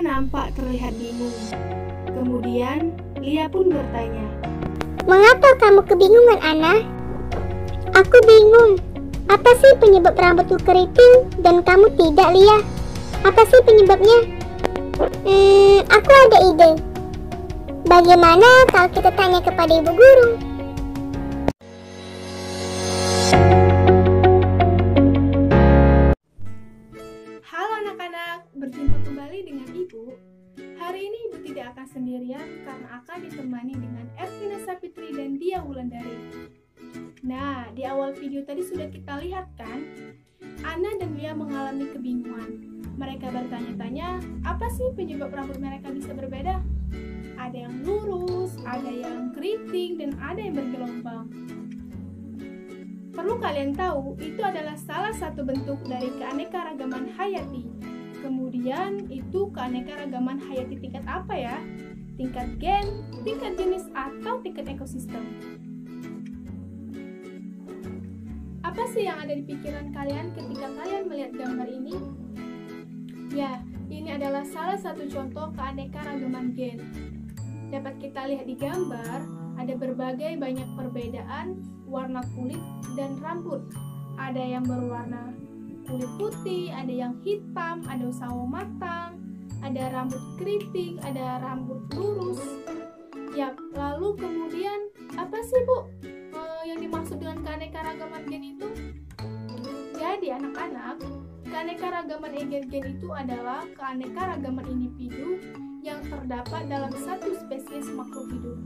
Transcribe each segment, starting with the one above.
nampak terlihat bingung. Kemudian, Lia pun bertanya, "Mengapa kamu kebingungan, Ana?" "Aku bingung. Apa sih penyebab rambutku keriting dan kamu tidak, Lia? Apa sih penyebabnya?" Aku ada ide. Bagaimana kalau kita tanya kepada ibu guru? "Halo anak-anak, berjumpa kembali dengan Ibu. Hari ini Ibu tidak akan sendirian karena akan ditemani dengan Ervina Sapitri dan Dia Wulandari. Nah, di awal video tadi sudah kita lihat kan, Ana dan Lia mengalami kebingungan. Mereka bertanya-tanya, apa sih penyebab rambut mereka bisa berbeda? Ada yang lurus, ada yang keriting, dan ada yang bergelombang. Perlu kalian tahu, itu adalah salah satu bentuk dari keanekaragaman hayati. Kemudian, itu keanekaragaman hayati tingkat apa ya? Tingkat gen, tingkat jenis, atau tingkat ekosistem? Apa sih yang ada di pikiran kalian ketika kalian melihat gambar ini? Ya, ini adalah salah satu contoh keanekaragaman gen. Dapat kita lihat di gambar, ada berbagai banyak perbedaan warna kulit dan rambut. Ada yang berwarna kulit putih, ada yang hitam, ada sawo matang, ada rambut keriting, ada rambut lurus. Yap, lalu kemudian apa sih Bu yang dimaksud dengan keanekaragaman gen itu? Jadi anak-anak, keanekaragaman gen itu adalah keanekaragaman individu yang terdapat dalam satu spesies makhluk hidup,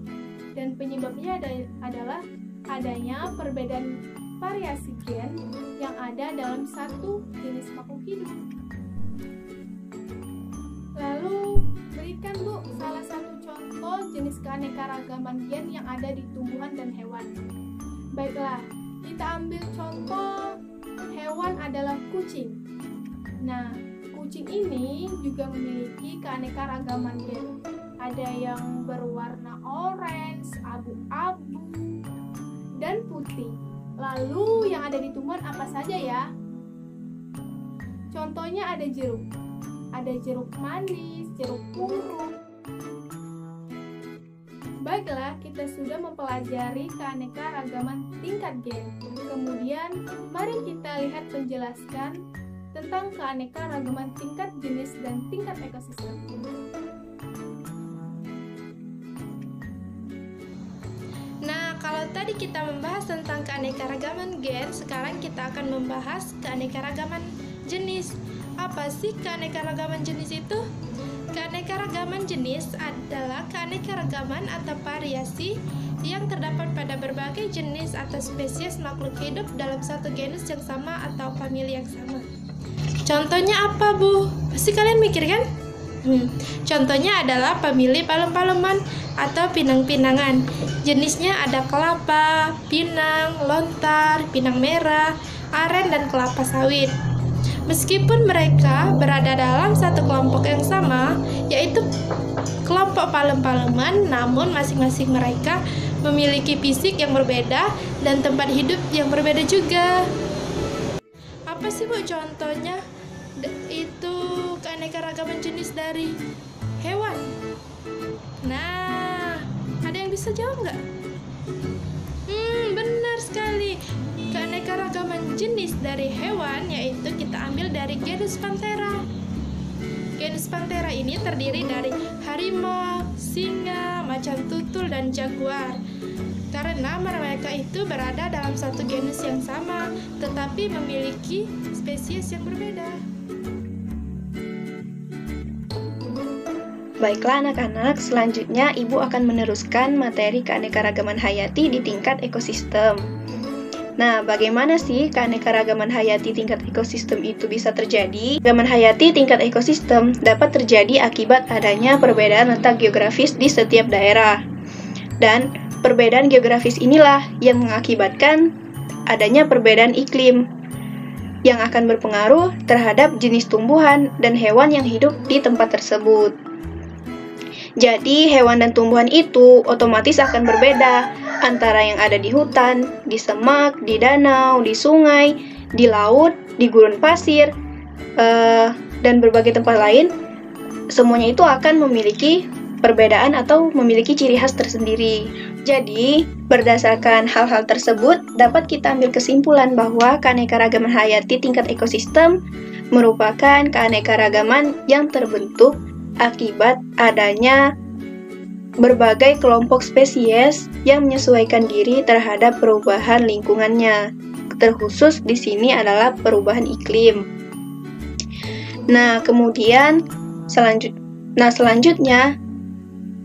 dan penyebabnya adalah adanya perbedaan variasi gen yang ada dalam satu jenis makhluk hidup. Lalu berikan Bu salah satu contoh jenis keanekaragaman gen yang ada di tumbuhan dan hewan. Baiklah, kita ambil contoh hewan adalah kucing. Nah, kucing ini juga memiliki keanekaragaman gen. Ada yang berwarna orange, abu-abu, dan putih. Lalu yang ada di tumbuhan apa saja ya? Contohnya ada jeruk. Ada jeruk manis, jeruk purut. Baiklah, kita sudah mempelajari keanekaragaman tingkat gen. Kemudian, mari kita lihat penjelasan tentang keanekaragaman tingkat jenis dan tingkat ekosistem. Nah, kalau tadi kita membahas tentang keanekaragaman gen, sekarang kita akan membahas keanekaragaman jenis. Apa sih keanekaragaman jenis itu? Keanekaragaman jenis adalah keanekaragaman atau variasi yang terdapat pada berbagai jenis atau spesies makhluk hidup dalam satu genus yang sama atau famili yang sama. Contohnya apa, Bu? Pasti kalian mikir kan? Contohnya adalah famili palem-paleman atau pinang-pinangan. Jenisnya ada kelapa, pinang, lontar, pinang merah, aren, dan kelapa sawit. Meskipun mereka berada dalam satu kelompok yang sama, yaitu kelompok palem-paleman, namun masing-masing mereka memiliki fisik yang berbeda dan tempat hidup yang berbeda juga. Apa sih Bu contohnya? Itu keanekaragaman jenis dari hewan. Nah, ada yang bisa jawab nggak? Benar sekali. Keanekaragaman jenis dari hewan yaitu kita ambil dari genus Panthera. Genus Panthera ini terdiri dari harimau, singa, macan tutul, dan jaguar. Karena mereka itu berada dalam satu genus yang sama, tetapi memiliki spesies yang berbeda. Baiklah anak-anak, selanjutnya Ibu akan meneruskan materi keanekaragaman hayati di tingkat ekosistem. Nah, bagaimana sih keanekaragaman hayati tingkat ekosistem itu bisa terjadi? Keanekaragaman hayati tingkat ekosistem dapat terjadi akibat adanya perbedaan letak geografis di setiap daerah. Dan perbedaan geografis inilah yang mengakibatkan adanya perbedaan iklim yang akan berpengaruh terhadap jenis tumbuhan dan hewan yang hidup di tempat tersebut. Jadi, hewan dan tumbuhan itu otomatis akan berbeda antara yang ada di hutan, di semak, di danau, di sungai, di laut, di gurun pasir, dan berbagai tempat lain. semuanya itu akan memiliki perbedaan atau memiliki ciri khas tersendiri. Jadi, berdasarkan hal-hal tersebut, dapat kita ambil kesimpulan bahwa keanekaragaman hayati tingkat ekosistem merupakan keanekaragaman yang terbentuk akibat adanya berbagai kelompok spesies yang menyesuaikan diri terhadap perubahan lingkungannya. Terkhusus di sini adalah perubahan iklim. Nah, kemudian selanjutnya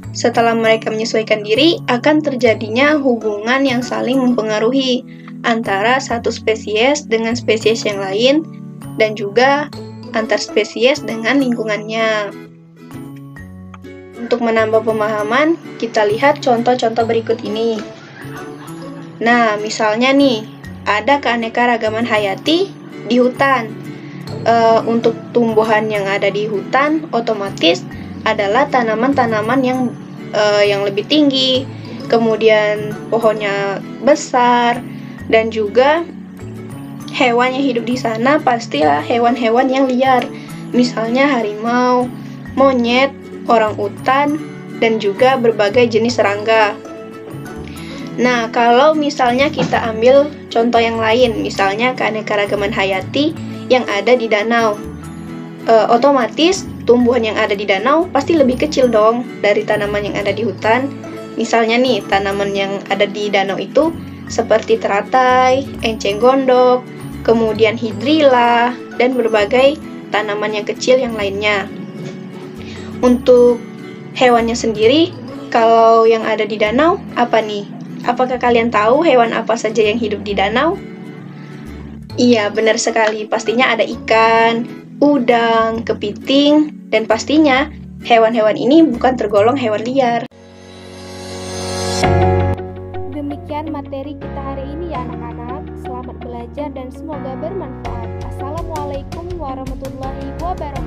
setelah mereka menyesuaikan diri, akan terjadinya hubungan yang saling mempengaruhi antara satu spesies dengan spesies yang lain dan juga antar spesies dengan lingkungannya. Untuk menambah pemahaman, kita lihat contoh-contoh berikut ini. Nah, misalnya nih, ada keanekaragaman hayati di hutan. Untuk tumbuhan yang ada di hutan, otomatis adalah tanaman-tanaman yang lebih tinggi, kemudian pohonnya besar, dan juga hewan yang hidup di sana pastilah hewan-hewan yang liar, misalnya harimau, monyet, orangutan, dan juga berbagai jenis serangga. Nah, kalau misalnya kita ambil contoh yang lain, misalnya keanekaragaman hayati yang ada di danau, otomatis tumbuhan yang ada di danau pasti lebih kecil dong dari tanaman yang ada di hutan. Misalnya nih, tanaman yang ada di danau itu seperti teratai, enceng gondok, kemudian hidrilla, dan berbagai tanaman yang kecil yang lainnya. Untuk hewannya sendiri, kalau yang ada di danau, apa nih? Apakah kalian tahu hewan apa saja yang hidup di danau? Iya, benar sekali. Pastinya ada ikan, udang, kepiting, dan pastinya hewan-hewan ini bukan tergolong hewan liar. Demikian materi kita hari ini ya anak-anak. Selamat belajar dan semoga bermanfaat. Assalamualaikum warahmatullahi wabarakatuh.